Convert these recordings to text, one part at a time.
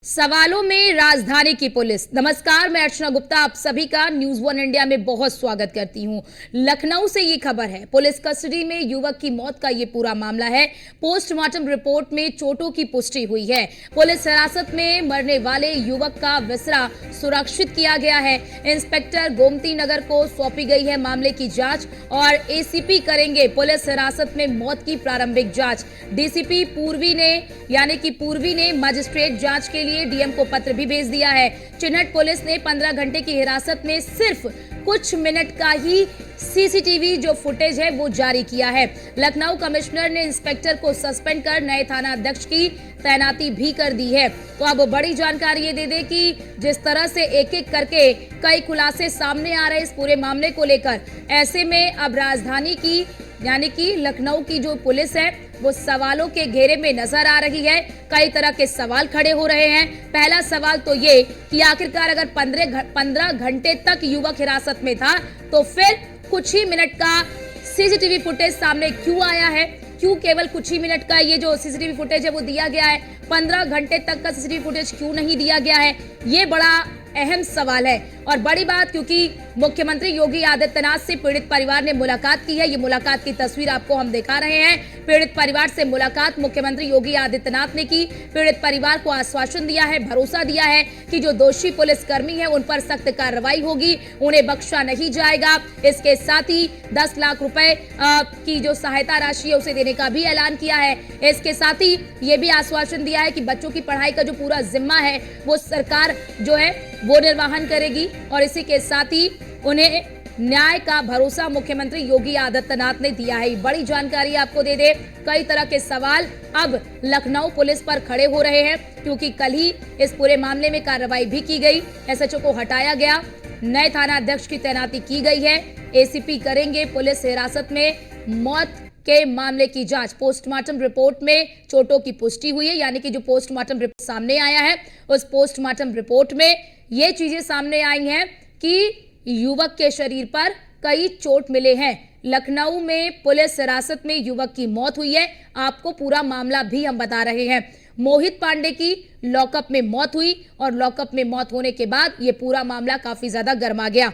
सवालों में राजधानी की पुलिस। नमस्कार, मैं अर्चना गुप्ता आप सभी का न्यूज वन इंडिया में बहुत स्वागत करती हूं। लखनऊ से ये खबर है, पुलिस कस्टडी में युवक की मौत का ये पूरा मामला है। पोस्टमार्टम रिपोर्ट में चोटों की पुष्टि हुई है। पुलिस हिरासत में मरने वाले युवक का विसरा सुरक्षित किया गया है। इंस्पेक्टर गोमती नगर को सौंपी गई है मामले की जांच और एसीपी करेंगे पुलिस हिरासत में मौत की प्रारंभिक जांच। डीसीपी पूर्वी ने मजिस्ट्रेट जांच के लिए डीएम को पत्र भी भेज दिया है। चिन्हट पुलिस ने 15 घंटे की हिरासत में सिर्फ कुछ मिनट का ही सीसीटीवी जो फुटेज है वो जारी किया है। लखनऊ कमिश्नर ने इंस्पेक्टर को सस्पेंड कर नए थाना अध्यक्ष की तैनाती भी कर दी है। तो अब बड़ी जानकारी ये दे दे कि जिस तरह से एक एक करके कई खुलासे सामने आ रहे इस पूरे मामले को लेकर, ऐसे में अब राजधानी की यानी कि लखनऊ की जो पुलिस है वो सवालों के घेरे में नजर आ रही है। कई तरह के सवाल खड़े हो रहे हैं। पहला सवाल तो ये कि आखिरकार अगर 15 घंटे तक युवक हिरासत में था तो फिर कुछ ही मिनट का सीसीटीवी फुटेज सामने क्यों आया है? क्यों केवल कुछ ही मिनट का ये जो सीसीटीवी फुटेज है वो दिया गया है? 15 घंटे तक का सीसीटीवी फुटेज क्यों नहीं दिया गया है? ये बड़ा अहम सवाल है और बड़ी बात, क्योंकि मुख्यमंत्री योगी आदित्यनाथ से पीड़ित परिवार ने मुलाकात की है। ये मुलाकात की तस्वीर आपको हम दिखा रहे हैं। पीड़ित परिवार से मुलाकात मुख्यमंत्री योगी आदित्यनाथ ने की। पीड़ित परिवार को आश्वासन दिया है, भरोसा दिया है कि जो दोषी पुलिसकर्मी है उन पर सख्त कार्रवाई होगी, उन्हें बख्शा नहीं जाएगा। इसके साथ ही 10 लाख रुपए की जो सहायता राशि है उसे देने का भी ऐलान किया है। इसके साथ ही ये भी आश्वासन दिया है कि बच्चों की पढ़ाई का जो पूरा जिम्मा है वो सरकार जो है वो निर्वहन करेगी और इसी के साथ ही उन्हें न्याय का भरोसा मुख्यमंत्री योगी आदित्यनाथ ने दिया है। बड़ी जानकारी आपको दे दे, कई तरह के सवाल अब लखनऊ पुलिस पर खड़े हो रहे हैं क्योंकि कल ही इस पूरे मामले में कार्रवाई भी की गई। एसएचओ को हटाया गया, नए थाना अध्यक्ष की तैनाती की गई है। एसीपी करेंगे पुलिस हिरासत में मौत के मामले की जांच। पोस्टमार्टम रिपोर्ट में चोटों की पुष्टि हुई है, यानी कि जो पोस्टमार्टम रिपोर्ट सामने आया है उस पोस्टमार्टम रिपोर्ट में ये चीजें सामने आई हैं कि युवक के शरीर पर कई चोट मिले हैं। लखनऊ में पुलिस हिरासत में युवक की मौत हुई है। आपको पूरा मामला भी हम बता रहे हैं। मोहित पांडे की लॉकअप में मौत हुई और लॉकअप में मौत होने के बाद यह पूरा मामला काफी ज्यादा गर्मा गया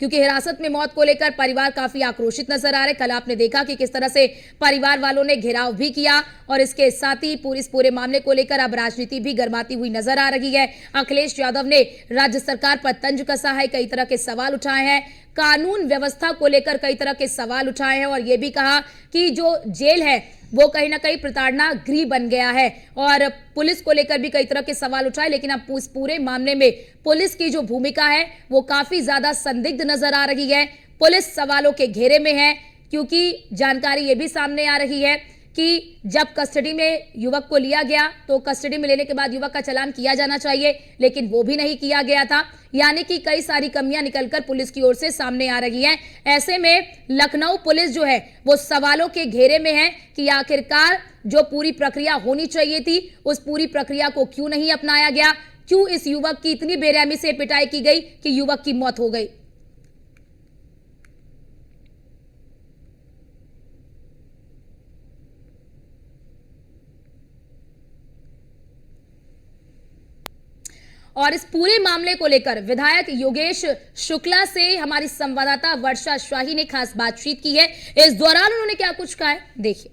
क्योंकि हिरासत में मौत को लेकर परिवार काफी आक्रोशित नजर आ रहे। कल आपने देखा कि किस तरह से परिवार वालों ने घेराव भी किया और इसके साथ ही पूरे मामले को लेकर अब राजनीति भी गर्माती हुई नजर आ रही है। अखिलेश यादव ने राज्य सरकार पर तंज कसा है, कई तरह के सवाल उठाए हैं, कानून व्यवस्था को लेकर कई तरह के सवाल उठाए हैं और यह भी कहा कि जो जेल है वो कहीं ना कहीं प्रताड़ना गृह बन गया है और पुलिस को लेकर भी कई तरह के सवाल उठाए। लेकिन अब इस पूरे मामले में पुलिस की जो भूमिका है वो काफी ज्यादा संदिग्ध नजर आ रही है। पुलिस सवालों के घेरे में है क्योंकि जानकारी ये भी सामने आ रही है कि जब कस्टडी में युवक को लिया गया तो कस्टडी में लेने के बाद युवक का चालान किया जाना चाहिए, लेकिन वो भी नहीं किया गया था। यानी कि कई सारी कमियां निकलकर पुलिस की ओर से सामने आ रही हैं। ऐसे में लखनऊ पुलिस जो है वो सवालों के घेरे में है कि आखिरकार जो पूरी प्रक्रिया होनी चाहिए थी उस पूरी प्रक्रिया को क्यों नहीं अपनाया गया, क्यों इस युवक की इतनी बेरहमी से पिटाई की गई कि युवक की मौत हो गई। और इस पूरे मामले को लेकर विधायक योगेश शुक्ला से हमारी संवाददाता वर्षा शाही ने खास बातचीत की है। इस दौरान उन्होंने क्या कुछ कहा है, देखिए।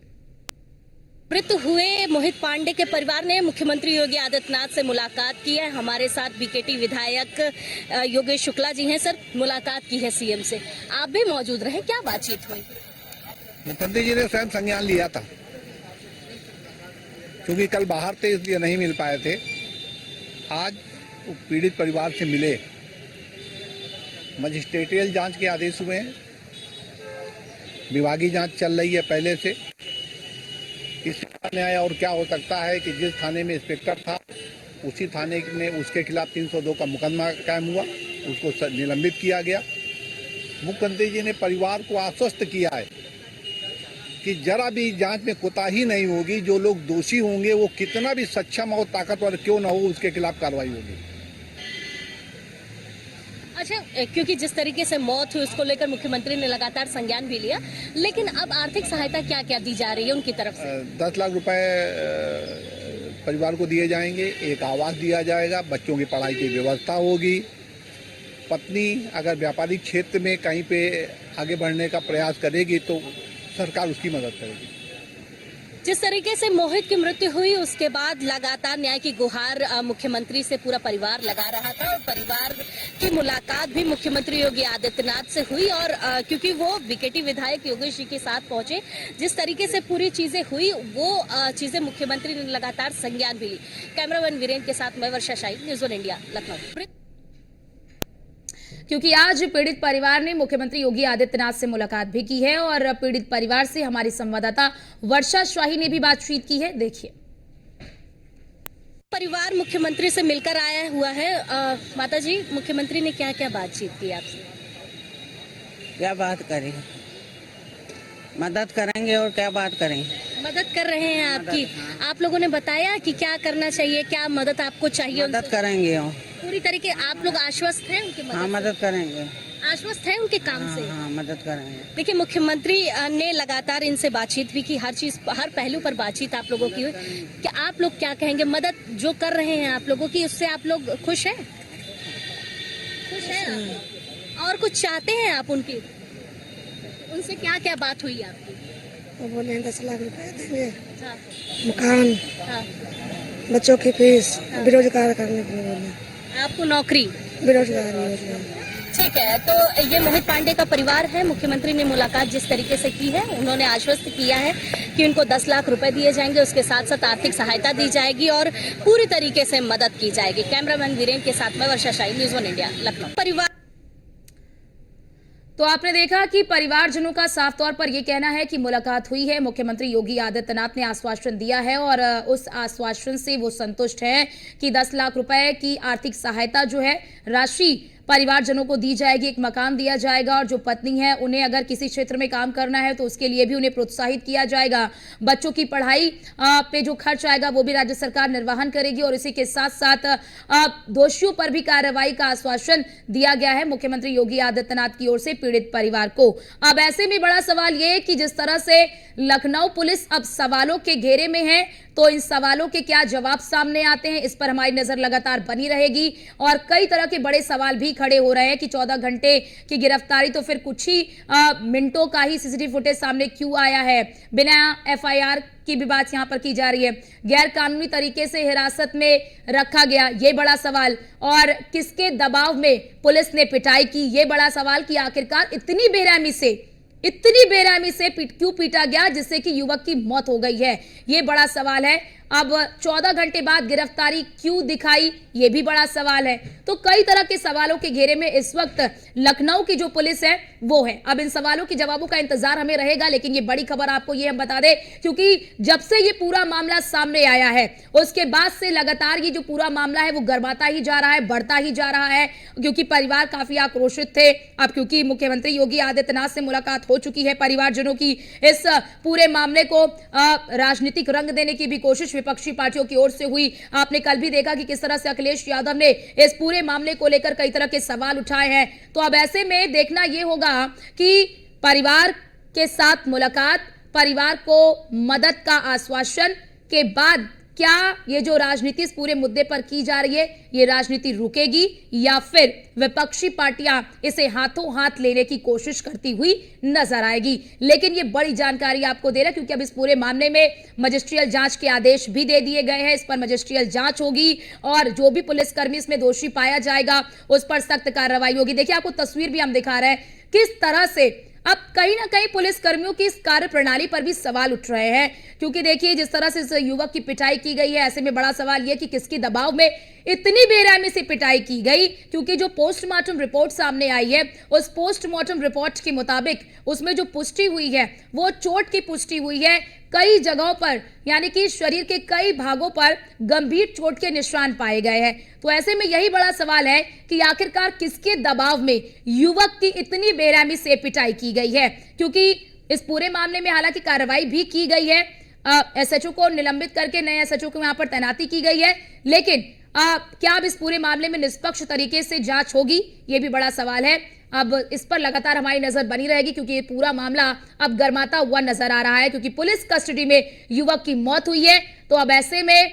मृत हुए मोहित पांडे के परिवार ने मुख्यमंत्री योगी आदित्यनाथ से मुलाकात की है। हमारे साथ बीकेटी विधायक योगेश शुक्ला जी हैं। सर, मुलाकात की है सीएम से, आप भी मौजूद रहे, क्या बातचीत हुई? मुख्यमंत्री जी ने स्वयं संज्ञान लिया था क्योंकि कल बाहर थे इसलिए नहीं मिल पाए थे। आज पीड़ित परिवार से मिले, मजिस्ट्रेटियल जांच के आदेश हुए हैं, विभागीय जांच चल रही है पहले से। इसका न्याय और क्या हो सकता है कि जिस थाने में इंस्पेक्टर था उसी थाने में उसके खिलाफ 302 का मुकदमा कायम हुआ, उसको निलंबित किया गया। मुख्यमंत्री जी ने परिवार को आश्वस्त किया है कि जरा भी जांच में कोताही नहीं होगी, जो लोग दोषी होंगे वो कितना भी सक्षम और ताकतवर क्यों न हो उसके खिलाफ कार्रवाई होगी। अच्छा, क्योंकि जिस तरीके से मौत हुई उसको लेकर मुख्यमंत्री ने लगातार संज्ञान भी लिया, लेकिन अब आर्थिक सहायता क्या क्या दी जा रही है उनकी तरफ से? 10 लाख रुपए परिवार को दिए जाएंगे, एक आवास दिया जाएगा, बच्चों की पढ़ाई की व्यवस्था होगी। पत्नी अगर व्यापारिक क्षेत्र में कहीं पे आगे बढ़ने का प्रयास करेगी तो सरकार उसकी मदद करेगी। जिस तरीके से मोहित की मृत्यु हुई उसके बाद लगातार न्याय की गुहार मुख्यमंत्री से पूरा परिवार लगा रहा था और परिवार की मुलाकात भी मुख्यमंत्री योगी आदित्यनाथ से हुई और क्योंकि वो बीकेटी विधायक योगेश जी के साथ पहुंचे, जिस तरीके से पूरी चीजें हुई वो चीजें मुख्यमंत्री ने लगातार संज्ञान भी ली। कैमरामैन वीरेंद्र के साथ मैं वर्षा शाही, न्यूज़ 1 इंडिया, लखनऊ। क्योंकि आज पीड़ित परिवार ने मुख्यमंत्री योगी आदित्यनाथ से मुलाकात भी की है और पीड़ित परिवार से हमारी संवाददाता वर्षा शाही ने भी बातचीत की है। देखिए, परिवार मुख्यमंत्री से मिलकर आया हुआ है। माता जी, मुख्यमंत्री ने क्या क्या बातचीत की आपसे? क्या बात करें, मदद करेंगे और क्या बात करें। मदद कर रहे हैं आपकी। आप लोगों ने बताया कि क्या करना चाहिए, क्या मदद आपको चाहिए? मदद करेंगे और पूरी तरीके आप लोग आश्वस्त हैं उनके हाँ मदद करेंगे। आश्वस्त हैं उनके काम से? हाँ मदद करेंगे। देखिए, मुख्यमंत्री ने लगातार इनसे बातचीत भी की, हर चीज हर पहलू पर बातचीत आप लोगों की हुई। क्या आप लोग क्या कहेंगे, मदद जो कर रहे हैं आप लोगों की, उससे आप लोग खुश हैं? खुश हैं आप? और कुछ चाहते हैं आप उनकी? उनसे क्या क्या बात हुई आपकी? वो बोले 10 लाख रुपए देंगे, हाँ, मकान, हाँ। बच्चों की फीस, बेरोजगार करने के लिए बोले, आपको नौकरी? बेरोजगार योजना। ठीक है, तो ये मोहित पांडे का परिवार है। मुख्यमंत्री ने मुलाकात जिस तरीके से की है, उन्होंने आश्वस्त किया है कि उनको 10 लाख रुपए दिए जाएंगे, उसके साथ साथ आर्थिक सहायता दी जाएगी और पूरी तरीके से मदद की जाएगी। कैमरामैन वीरेंद्र के साथ मैं वर्षा शाही, न्यूज़ 1 इंडिया, लखनऊ। परिवार तो आपने देखा कि परिवारजनों का साफ तौर पर यह कहना है कि मुलाकात हुई है, मुख्यमंत्री योगी आदित्यनाथ ने आश्वासन दिया है और उस आश्वासन से वो संतुष्ट हैं कि 10 लाख रुपए की आर्थिक सहायता जो है राशि परिवारजनों को दी जाएगी, एक मकान दिया जाएगा और जो पत्नी है उन्हें अगर किसी क्षेत्र में काम करना है तो उसके लिए भी उन्हें प्रोत्साहित किया जाएगा। बच्चों की पढ़ाई पे जो खर्च आएगा वो भी राज्य सरकार निर्वहन करेगी और इसी के साथ साथ दोषियों पर भी कार्रवाई का आश्वासन दिया गया है मुख्यमंत्री योगी आदित्यनाथ की ओर से पीड़ित परिवार को। अब ऐसे में बड़ा सवाल ये कि जिस तरह से लखनऊ पुलिस अब सवालों के घेरे में है, तो इन सवालों के क्या जवाब सामने आते हैं, इस पर हमारी नजर लगातार बनी रहेगी और कई तरह के बड़े सवाल भी खड़े हो रहे हैं कि 14 घंटे की गिरफ्तारी तो फिर कुछ ही मिनटों का ही सीसीटीवी फुटेज सामने क्यों आया है, बिना एफआईआर की भी बात यहां पर की जा रही है, गैर कानूनी तरीके से हिरासत में रखा गया, ये बड़ा सवाल, और किसके दबाव में पुलिस ने पिटाई की, ये बड़ा सवाल कि आखिरकार इतनी बेरहमी से क्यों पीटा गया जिससे कि युवक की मौत हो गई है, ये बड़ा सवाल है। अब 14 घंटे बाद गिरफ्तारी क्यों दिखाई, ये भी बड़ा सवाल है। तो कई तरह के सवालों के घेरे में इस वक्त लखनऊ की जो पुलिस है वो है। अब इन सवालों के जवाबों का इंतजार हमें रहेगा, लेकिन ये बड़ी खबर आपको ये हम बता दें, क्योंकि जब से ये पूरा मामला सामने आया है उसके बाद से लगातार ये जो पूरा मामला है वो गर्माता ही जा रहा है, बढ़ता ही जा रहा है, क्योंकि परिवार काफी आक्रोशित थे। अब क्योंकि मुख्यमंत्री योगी आदित्यनाथ से मुलाकात हो चुकी है परिवारजनों की, इस पूरे मामले को राजनीतिक रंग देने की भी कोशिश विपक्षी पार्टियों की ओर से हुई। आपने कल भी देखा कि किस तरह से अखिलेश यादव ने इस पूरे मामले को लेकर कई तरह के सवाल उठाए हैं। तो अब ऐसे में देखना यह होगा कि परिवार के साथ मुलाकात, परिवार को मदद का आश्वासन के बाद क्या ये जो राजनीति इस पूरे मुद्दे पर की जा रही है, ये राजनीति रुकेगी या फिर विपक्षी पार्टियां इसे हाथों हाथ लेने की कोशिश करती हुई नजर आएगी। लेकिन ये बड़ी जानकारी आपको दे रहा है क्योंकि अब इस पूरे मामले में मजिस्ट्रियल जांच के आदेश भी दे दिए गए हैं। इस पर मजिस्ट्रियल जांच होगी और जो भी पुलिसकर्मी इसमें दोषी पाया जाएगा उस पर सख्त कार्रवाई होगी। देखिए, आपको तस्वीर भी हम दिखा रहे हैं किस तरह से अब कहीं ना कहीं पुलिस कर्मियों की इस कार्य प्रणाली पर भी सवाल उठ रहे हैं, क्योंकि देखिए जिस तरह से इस युवक की पिटाई की गई है, ऐसे में बड़ा सवाल यह कि किसके दबाव में इतनी बेरहमी से पिटाई की गई, क्योंकि जो पोस्टमार्टम रिपोर्ट सामने आई है उस पोस्टमार्टम रिपोर्ट के मुताबिक उसमें जो पुष्टि हुई है वो चोट की पुष्टि हुई है कई जगहों पर, यानी कि शरीर के कई भागों पर गंभीर चोट के निशान पाए गए हैं। तो ऐसे में यही बड़ा सवाल है कि आखिरकार किसके दबाव में युवक की इतनी बेरहमी से पिटाई की गई है, क्योंकि इस पूरे मामले में हालांकि कार्रवाई भी की गई है, एसएचओ को निलंबित करके नए एसएचओ को यहां पर तैनाती की गई है, लेकिन क्या अब इस पूरे मामले में निष्पक्ष तरीके से जांच होगी, यह भी बड़ा सवाल है। अब इस पर लगातार हमारी नजर बनी रहेगी क्योंकि ये पूरा मामला अब गर्माता हुआ नजर आ रहा है, क्योंकि पुलिस कस्टडी में युवक की मौत हुई है। तो अब ऐसे में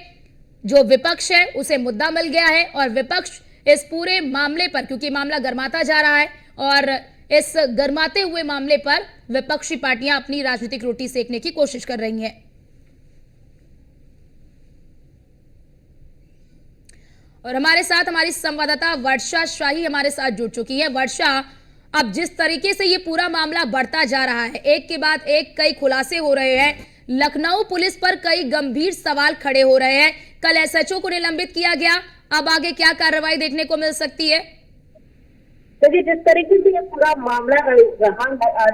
जो विपक्ष है उसे मुद्दा मिल गया है और विपक्ष इस पूरे मामले पर, क्योंकि मामला गर्माता जा रहा है और इस गर्माते हुए मामले पर विपक्षी पार्टियां अपनी राजनीतिक रोटी सेकने की कोशिश कर रही हैं। और हमारे साथ हमारी संवाददाता वर्षा शाही हमारे साथ जुड़ चुकी है। वर्षा, अब जिस तरीके से ये पूरा मामला बढ़ता जा रहा है, एक के बाद एक कई खुलासे हो रहे हैं, लखनऊ पुलिस पर कई गंभीर सवाल खड़े हो रहे हैं। कल एसएचओ को निलंबित किया गया, अब आगे क्या कार्रवाई देखने को मिल सकती है? देखिए, जिस तरीके से ये पूरा मामला रहा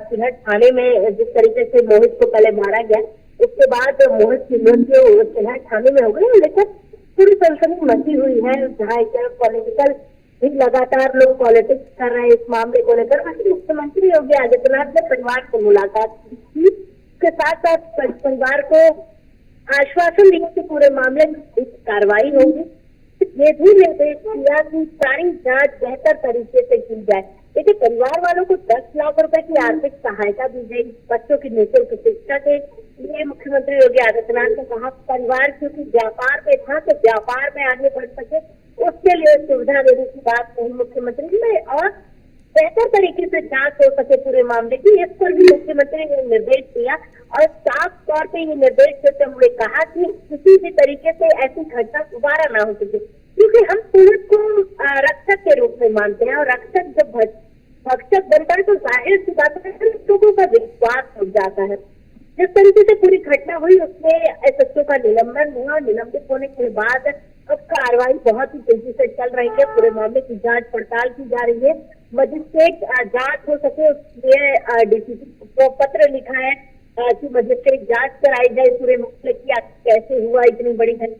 सिलहट थाने में, जिस तरीके से मोहित को पहले मारा गया, उसके बाद मोहित की मृत्यु सिलहट थाने में हो गई, लेकिन पूरी सनसनी मची हुई है। जहाँ एक तरफ पॉलिटिकल भी लगातार लोग पॉलिटिक्स कर रहे हैं इस मामले को लेकर, वहीं मुख्यमंत्री योगी आदित्यनाथ ने परिवार से मुलाकात की, उसके साथ साथ परिवार को आश्वासन दिया कि पूरे मामले में कार्रवाई होगी। ये भी निर्देश दिया कि सारी जांच बेहतर तरीके से की जाए। देखिए, परिवार वालों को 10 लाख रुपए की आर्थिक सहायता दी गई बच्चों की निःशुल्क शिक्षा के लिए। मुख्यमंत्री योगी आदित्यनाथ ने कहा परिवार क्योंकि व्यापार में था तो व्यापार में आगे बढ़ सके, उसके लिए सुविधा देने की बात कही मुख्यमंत्री ने, और बेहतर तरीके से जांच हो सके पूरे मामले की, इस पर भी मुख्यमंत्री ने निर्देश दिया। और साफ तौर पे ये निर्देश देते हुए कहा कि किसी भी तरीके से ऐसी घटना दोबारा ना हो सके, क्योंकि हम पुलिस को रक्षक के रूप में मानते हैं, और रक्षक जब भक्षक बनता है तो जाहिर सी बात है लोगों का विश्वास हो जाता है। जिस तरीके से पूरी घटना हुई उसमें एसएचओ का निलंबन हुआ। निलंबित होने के बाद अब कार्रवाई बहुत ही तेजी से चल रही है, पूरे मामले की जांच पड़ताल की जा रही है। मजिस्ट्रेट जांच हो सके उसलिए डीसीपी को पत्र लिखा है कि मजिस्ट्रेट जांच कराई जाए पूरे मामले की, कैसे हुआ इतनी बड़ी घटना,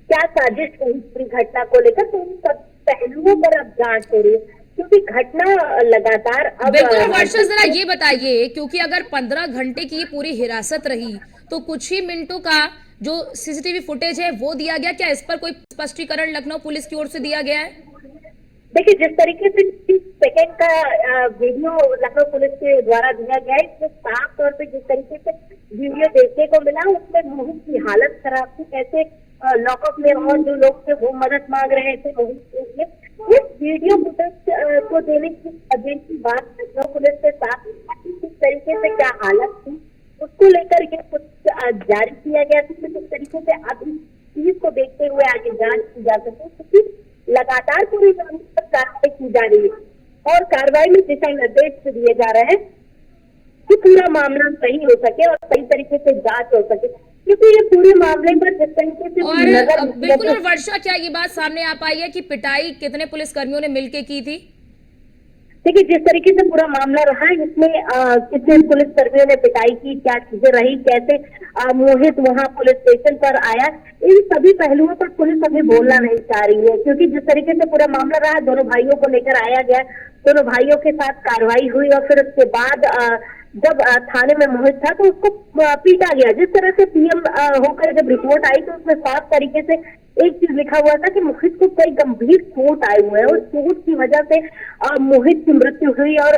क्या साजिश हुई पूरी घटना को लेकर, तो उन सब पहलुओं पर अब जांच हो रही है, क्योंकि घटना लगातार अब बिल्कुल वर्षा, जरा ये बताइए, क्योंकि अगर 15 घंटे की पूरी हिरासत रही तो कुछ ही मिनटों का जो सीसीटीवी फुटेज है वो दिया गया, क्या इस पर कोई स्पष्टीकरण लखनऊ पुलिस की ओर से दिया गया है? देखिए, जिस तरीके से 30 सेकेंड का वीडियो लखनऊ पुलिस के द्वारा दिया गया है, इसमें साफ तौर पे जिस तरीके से वीडियो देखने को मिला उसमें मोहित की हालत खराब थी, कैसे लॉकअप में और जो लोग थे वो मदद मांग रहे थे मोहित के लिए। इस वीडियो फुटेज को देने की बात लखनऊ पुलिस से साफ किस तरीके से क्या हालत थी उसको लेकर ये कुछ जारी किया गया था, किस तरीके से अब इस चीज को देखते हुए आगे जांच की जा सके, क्योंकि लगातार पूरी कार्रवाई की जा रही है और कार्रवाई में दिशा निर्देश दिए जा रहे हैं कि पूरा मामला सही हो सके और सही तरीके से जांच हो सके, क्योंकि ये पूरे मामले पर जिस तरीके से और बिल्कुल। और वर्षा, क्या ये बात सामने आ पाई है कि पिटाई कितने पुलिसकर्मियों ने मिलकर की थी? देखिए, जिस तरीके से पूरा मामला रहा इसमें कितने पुलिस कर्मियों ने पिटाई की, क्या चीजें रही, कैसे मोहित वहां पुलिस स्टेशन पर आया, इन सभी पहलुओं पर पुलिस अभी बोलना नहीं चाह रही है, क्योंकि जिस तरीके से पूरा मामला रहा दोनों भाइयों को लेकर आया गया, दोनों भाइयों के साथ कार्रवाई हुई और फिर उसके बाद जब थाने में मोहित था तो उसको पीटा गया। जिस तरह से पीएम होकर जब रिपोर्ट आई तो उसमें साफ तरीके से एक चीज लिखा हुआ था कि मोहित को कई गंभीर चोट आए हुए हैं और चोट की वजह से मोहित की मृत्यु हुई और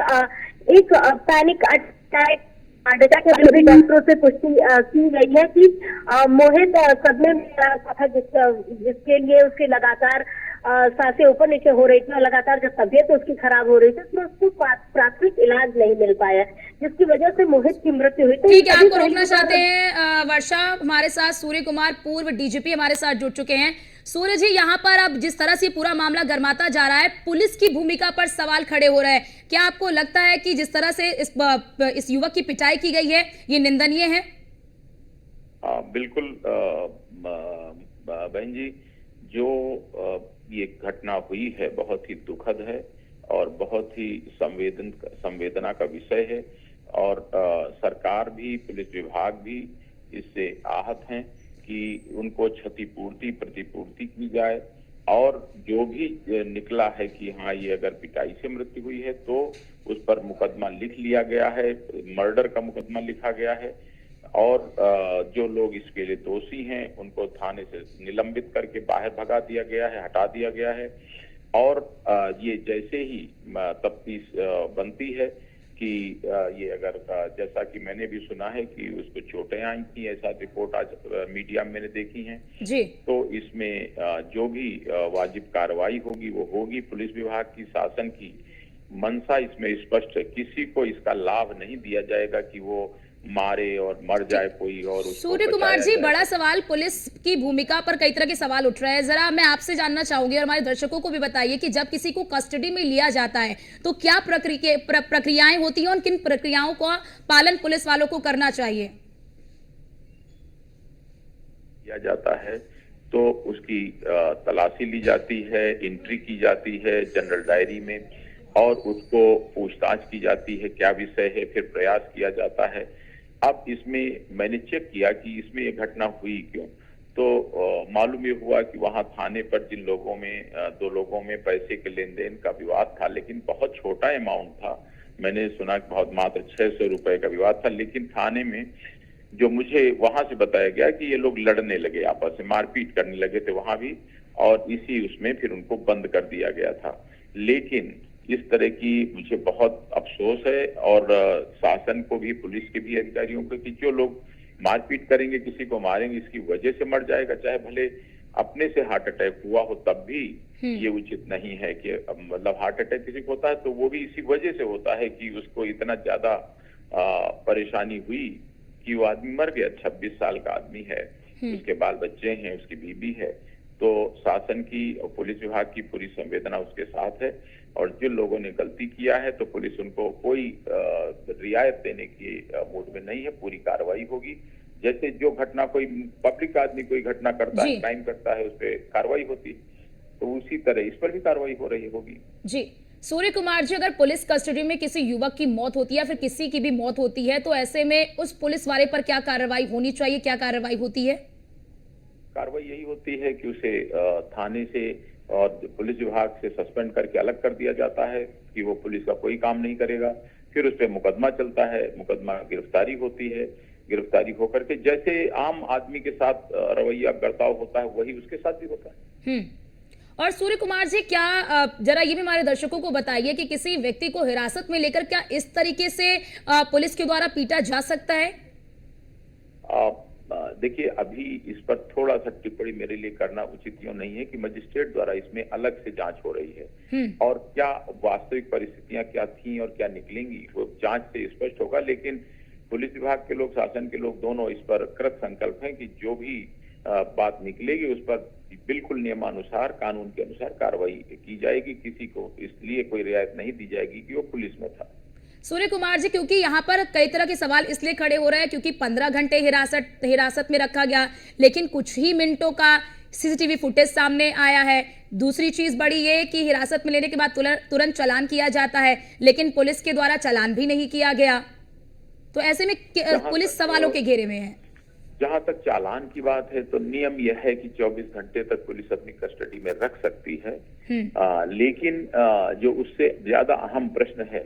एक पैनिक अटैक के डॉक्टरों से पुष्टि की गई है कि मोहित सदमे में था, जिसके लिए उसके लगातार सांसें ऊपर नीचे हो रही थी और लगातार जब तबियत उसकी खराब हो रही थी उसमें उसको प्राथमिक इलाज नहीं मिल पाया, जिसकी वजह से मोहित की मृत्यु हुई। ठीक है, आपको रोकना चाहते हैं वर्षा। हमारे साथ सूर्य कुमार पूर्व डीजीपी हमारे साथ जुड़ चुके हैं। सूर्य जी, यहाँ पर अब जिस तरह से पूरा मामला गर्माता जा रहा है, पुलिस की भूमिका पर सवाल खड़े हो रहे हैं, क्या आपको लगता है कि जिस तरह से इस युवक की पिटाई की गई है ये निंदनीय है? बिल्कुल बहन जी, जो ये घटना हुई है बहुत ही दुखद है और बहुत ही संवेदना का विषय है और सरकार भी पुलिस विभाग भी इससे आहत हैं कि उनको क्षतिपूर्ति प्रतिपूर्ति की जाए और जो भी निकला है कि हाँ ये अगर पिटाई से मृत्यु हुई है तो उस पर मुकदमा लिख लिया गया है, मर्डर का मुकदमा लिखा गया है और जो लोग इसके लिए दोषी हैं उनको थाने से निलंबित करके बाहर भगा दिया गया है, हटा दिया गया है और ये जैसे ही तफ्तीश बनती है कि ये अगर जैसा कि मैंने भी सुना है कि उसको चोटें आई थी, ऐसा रिपोर्ट आज मीडिया में मैंने देखी है। जी। तो इसमें जो भी वाजिब कार्रवाई होगी वो होगी। पुलिस विभाग की, शासन की मंशा इसमें स्पष्ट है। किसी को इसका लाभ नहीं दिया जाएगा कि वो मारे और मर जाए कोई और उसको सूर्य कुमार बचाया जी, जाए। बड़ा सवाल पुलिस की भूमिका पर कई तरह के सवाल उठ रहे हैं। जरा मैं आपसे जानना चाहूंगी और हमारे दर्शकों को भी बताइए कि जब किसी को कस्टडी में लिया जाता है तो क्या प्रक्रियाएं होती हैं और किन प्रक्रियाओं का पालन पुलिस वालों को करना चाहिए? किया जाता है तो उसकी तलाशी ली जाती है, एंट्री की जाती है जनरल डायरी में और उसको पूछताछ की जाती है क्या विषय है, फिर प्रयास किया जाता है। अब इसमें मैंने चेक किया कि इसमें ये घटना हुई क्यों, तो मालूम ये हुआ कि वहां थाने पर जिन लोगों में 2 लोगों में पैसे के लेन देन का विवाद था, लेकिन बहुत छोटा अमाउंट था। मैंने सुना कि बहुत मात्र 600 रुपए का विवाद था, लेकिन थाने में जो मुझे वहां से बताया गया कि ये लोग लड़ने लगे, आपस में मारपीट करने लगे थे वहां भी, और इसी उसमें फिर उनको बंद कर दिया गया था। लेकिन इस तरह की मुझे बहुत अफसोस है और शासन को भी, पुलिस के भी अधिकारियों को, कि जो लोग मारपीट करेंगे, किसी को मारेंगे, इसकी वजह से मर जाएगा, चाहे भले अपने से हार्ट अटैक हुआ हो तब भी ये उचित नहीं है कि मतलब हार्ट अटैक किसी को होता है तो वो भी इसी वजह से होता है कि उसको इतना ज्यादा परेशानी हुई कि वो आदमी मर गया। 26 साल का आदमी है, उसके बाल बच्चे हैं, उसकी बीबी है। तो शासन की और पुलिस विभाग की पूरी संवेदना उसके साथ है और जिन लोगों ने गलती किया है तो पुलिस उनको कोई रियायत देने की मूड में नहीं है। पूरी कार्रवाई होगी। जैसे जो घटना कोई पब्लिक आदमी कोई घटना करता है, क्राइम करता है, उस पर कार्रवाई होती, तो उसी तरह इस पर भी कार्रवाई हो रही होगी। जी सूर्य कुमार जी, अगर पुलिस कस्टडी में किसी युवक की मौत होती है या फिर किसी की भी मौत होती है तो ऐसे में उस पुलिस वाले पर क्या कार्रवाई होनी चाहिए, क्या कार्रवाई होती है? कार्रवाई यही होती है कि उसे थाने से और पुलिस विभाग से सस्पेंड करके अलग कर दिया जाता है कि वो पुलिस का कोई काम नहीं करेगा। फिर उस पर मुकदमा चलता है, मुकदमा गिरफ्तारी होती है, गिरफ्तारी होकर के जैसे आम आदमी के साथ रवैया बर्ताव होता है वही उसके साथ भी होता है। और सूर्य कुमार जी, क्या जरा ये भी हमारे दर्शकों को बताइए कि किसी व्यक्ति को हिरासत में लेकर क्या इस तरीके से पुलिस के द्वारा पीटा जा सकता है? देखिए, अभी इस पर थोड़ा सा टिप्पणी मेरे लिए करना उचित यूं नहीं है कि मजिस्ट्रेट द्वारा इसमें अलग से जांच हो रही है और क्या वास्तविक परिस्थितियां क्या थी और क्या निकलेंगी वो जांच से स्पष्ट होगा। लेकिन पुलिस विभाग के लोग, शासन के लोग दोनों इस पर कृत संकल्प हैं कि जो भी बात निकलेगी उस पर बिल्कुल नियमानुसार, कानून के अनुसार कार्रवाई की जाएगी। किसी को इसलिए कोई रियायत नहीं दी जाएगी कि वो पुलिस में था। सूर्य कुमार जी, क्योंकि यहाँ पर कई तरह के सवाल इसलिए खड़े हो रहे हैं क्योंकि 15 घंटे हिरासत में रखा गया, लेकिन कुछ ही मिनटों का सीसीटीवी फुटेज सामने आया है। दूसरी चीज बड़ी ये कि हिरासत में लेने के बाद तुरंत चालान किया जाता है, लेकिन पुलिस के द्वारा चालान भी नहीं किया गया। तो ऐसे में पुलिस सवालों के घेरे में है। जहां तक चालान की बात है तो नियम यह है कि 24 घंटे तक पुलिस अपनी कस्टडी में रख सकती है। लेकिन जो उससे ज्यादा अहम प्रश्न है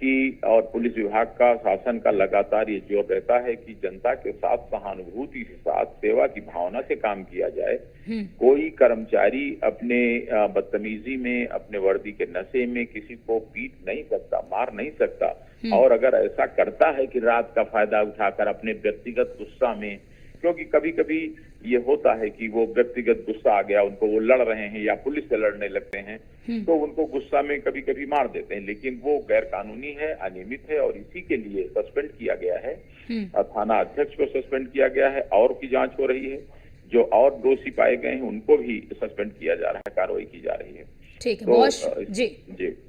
कि और पुलिस विभाग का, शासन का लगातार ये जोर रहता है कि जनता के साथ सहानुभूति के साथ, सेवा की भावना से काम किया जाए। कोई कर्मचारी अपने बदतमीजी में, अपने वर्दी के नशे में किसी को पीट नहीं सकता, मार नहीं सकता। और अगर ऐसा करता है कि रात का फायदा उठाकर अपने व्यक्तिगत गुस्सा में, क्योंकि कभी कभी ये होता है कि वो व्यक्तिगत गुस्सा आ गया, उनको वो लड़ रहे हैं या पुलिस से लड़ने लगते हैं तो उनको गुस्सा में कभी कभी मार देते हैं, लेकिन वो गैर कानूनी है, अनियमित है और इसी के लिए सस्पेंड किया गया है। थाना अध्यक्ष को सस्पेंड किया गया है और की जांच हो रही है। जो और दोषी पाए गए हैं उनको भी सस्पेंड किया जा रहा है, कार्रवाई की जा रही है। ठीक है, तो,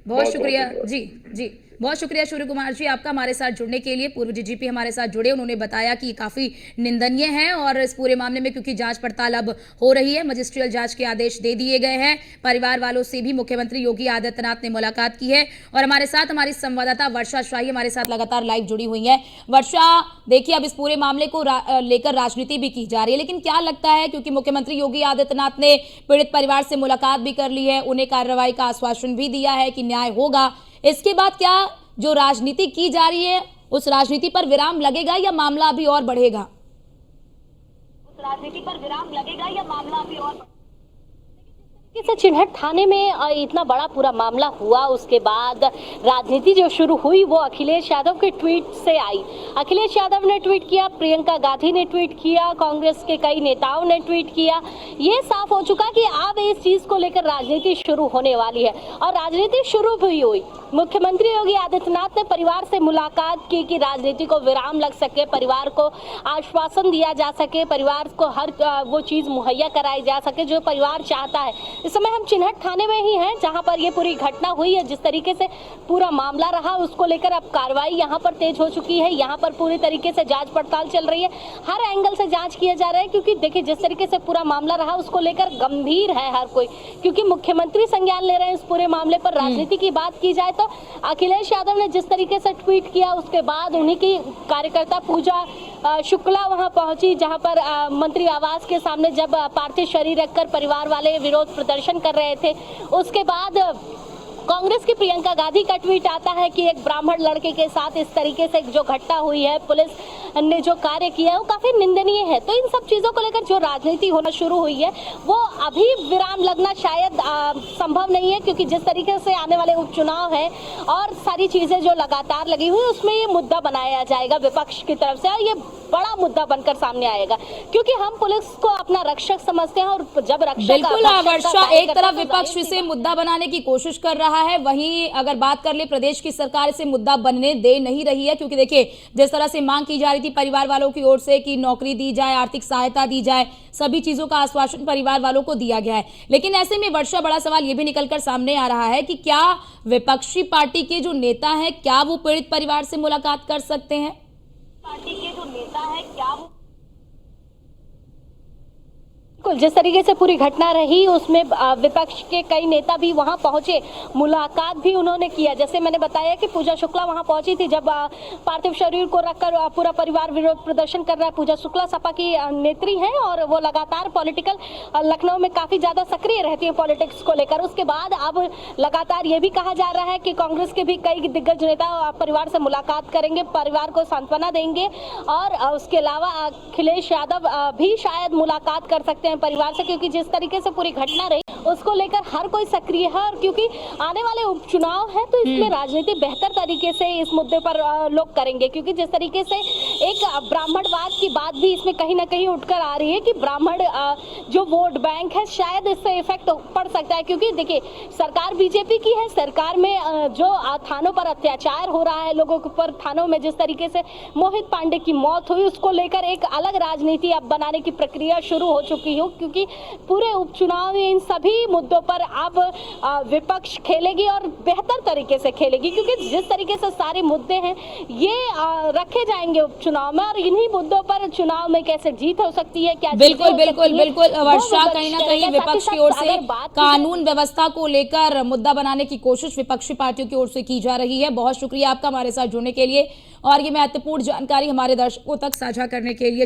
बहुत शुक्रिया जी, बहुत शुक्रिया सूर्य कुमार जी आपका हमारे साथ जुड़ने के लिए। पूर्व डीजीपी हमारे साथ जुड़े, उन्होंने बताया कि काफी निंदनीय है और इस पूरे मामले में क्योंकि जांच पड़ताल अब हो रही है, मजिस्ट्रियल जांच के आदेश दे दिए गए हैं। परिवार वालों से भी मुख्यमंत्री योगी आदित्यनाथ ने मुलाकात की है और हमारे साथ हमारी संवाददाता वर्षा शाही हमारे साथ लगातार लाइव जुड़ी हुई है। वर्षा, देखिए अब इस पूरे मामले को लेकर राजनीति भी की जा रही है, लेकिन क्या लगता है, क्योंकि मुख्यमंत्री योगी आदित्यनाथ ने पीड़ित परिवार से मुलाकात भी कर ली है, उन्हें कार्रवाई का आश्वासन भी दिया है कि न्याय होगा, इसके बाद क्या जो राजनीति की जा रही है उस राजनीति पर विराम लगेगा या मामला अभी और बढ़ेगा? उस राजनीति पर विराम लगेगा या मामला अभी और से चिन्हट थाने में इतना बड़ा पूरा मामला हुआ, उसके बाद राजनीति जो शुरू हुई वो अखिलेश यादव के ट्वीट से आई। अखिलेश यादव ने ट्वीट किया, प्रियंका गांधी ने ट्वीट किया, कांग्रेस के कई नेताओं ने ट्वीट किया। ये साफ हो चुका कि अब इस चीज को लेकर राजनीति शुरू होने वाली है और राजनीति शुरू भी हुई। मुख्यमंत्री योगी आदित्यनाथ ने परिवार से मुलाकात की कि राजनीति को विराम लग सके, परिवार को आश्वासन दिया जा सके, परिवार को हर वो चीज मुहैया कराई जा सके जो परिवार चाहता है। इस समय हम चिन्हट थाने में ही हैं जहां पर ये पूरी घटना हुई है। जिस तरीके से पूरा मामला रहा उसको लेकर अब कार्रवाई यहां पर तेज हो चुकी है। यहां पर पूरी तरीके से जांच पड़ताल चल रही है, हर एंगल से जांच किया जा रहा है, क्योंकि देखिए जिस तरीके से पूरा मामला रहा उसको लेकर गंभीर है हर कोई, क्योंकि मुख्यमंत्री संज्ञान ले रहे हैं इस पूरे मामले पर। राजनीति की बात की जाए तो अखिलेश यादव ने जिस तरीके से ट्वीट किया उसके बाद उन्हीं की कार्यकर्ता पूजा शुक्ला वहां पहुंची, जहां पर मंत्री आवास के सामने जब पार्थिव शरीर रखकर परिवार वाले विरोध प्रदर्शन कर रहे थे। उसके बाद कांग्रेस की प्रियंका गांधी का ट्वीट आता है कि एक ब्राह्मण लड़के के साथ इस तरीके से जो घटना हुई है, पुलिस ने जो कार्य किया है वो काफी निंदनीय है। तो इन सब चीजों को लेकर जो राजनीति होना शुरू हुई है वो अभी विराम लगना शायद संभव नहीं है, क्योंकि जिस तरीके से आने वाले उपचुनाव है और सारी चीजें जो लगातार लगी हुई उसमें ये मुद्दा बनाया जाएगा विपक्ष की तरफ से, और ये बड़ा मुद्दा बनकर सामने आएगा, क्योंकि हम पुलिस को अपना रक्षक समझते हैं। और जब रक्षक बिल्कुल वर्षा, एक तरफ विपक्ष इसे मुद्दा बनाने की कोशिश कर रहा है, वहीं अगर बात कर ले प्रदेश की सरकार इसे मुद्दा बनने दे नहीं रही है, क्योंकि देखिए जिस तरह से मांग की जा रही थी परिवार वालों की ओर से कि नौकरी दी जाए, आर्थिक सहायता दी जाए, सभी चीजों का आश्वासन परिवार वालों को दिया गया है। लेकिन ऐसे में वर्षा बड़ा सवाल ये भी निकलकर सामने आ रहा है कि क्या विपक्षी पार्टी के जो नेता हैं क्या वो पीड़ित परिवार से मुलाकात कर सकते हैं? पार्टी के जो नेता है क्या वो जिस तरीके से पूरी घटना रही उसमें विपक्ष के कई नेता भी वहां पहुंचे, मुलाकात भी उन्होंने किया। जैसे मैंने बताया कि पूजा शुक्ला वहां पहुंची थी जब पार्थिव शरीर को रखकर पूरा परिवार विरोध प्रदर्शन कर रहा है। पूजा शुक्ला सपा की नेत्री हैं और वो लगातार पॉलिटिकल लखनऊ में काफी ज्यादा सक्रिय रहती है पॉलिटिक्स को लेकर। उसके बाद अब लगातार ये भी कहा जा रहा है कि कांग्रेस के भी कई दिग्गज नेता परिवार से मुलाकात करेंगे, परिवार को सांत्वना देंगे, और उसके अलावा अखिलेश यादव भी शायद मुलाकात कर सकते हैं परिवार से, क्योंकि जिस तरीके से पूरी घटना रही उसको लेकर हर कोई सक्रिय है। और क्योंकि आने वाले उपचुनाव है तो इसमें राजनीति बेहतर तरीके से इस मुद्दे पर लोग करेंगे, क्योंकि जिस तरीके से एक ब्राह्मणवाद की बात भी इसमें कहीं ना कहीं उठकर आ रही है कि ब्राह्मण जो वोट बैंक है शायद इससे इफेक्ट पड़ सकता है। क्योंकि देखिए सरकार बीजेपी की है, सरकार में जो थानों पर अत्याचार हो रहा है लोगों के ऊपर, थानों में जिस तरीके से मोहित पांडे की मौत हुई उसको लेकर एक अलग राजनीति अब बनाने की प्रक्रिया शुरू हो चुकी है, क्योंकि पूरे उपचुनाव में इन सभी मुद्दों पर अब विपक्ष खेलेगी और बेहतर तरीके से खेलेगी, क्योंकि जिस तरीके से सारे मुद्दे हैं ये रखे जाएंगे उपचुनाव में, और इन्हीं मुद्दों पर चुनाव में कैसे जीत हो सकती है, क्या बिल्कुल बिल्कुल बिल्कुल वर्षा, कहीं ना कहीं विपक्ष की ओर से कानून व्यवस्था को लेकर मुद्दा बनाने की कोशिश विपक्षी पार्टियों की ओर से की जा रही है। बहुत शुक्रिया आपका हमारे साथ जुड़ने के लिए और ये महत्वपूर्ण जानकारी हमारे दर्शकों तक साझा करने के लिए।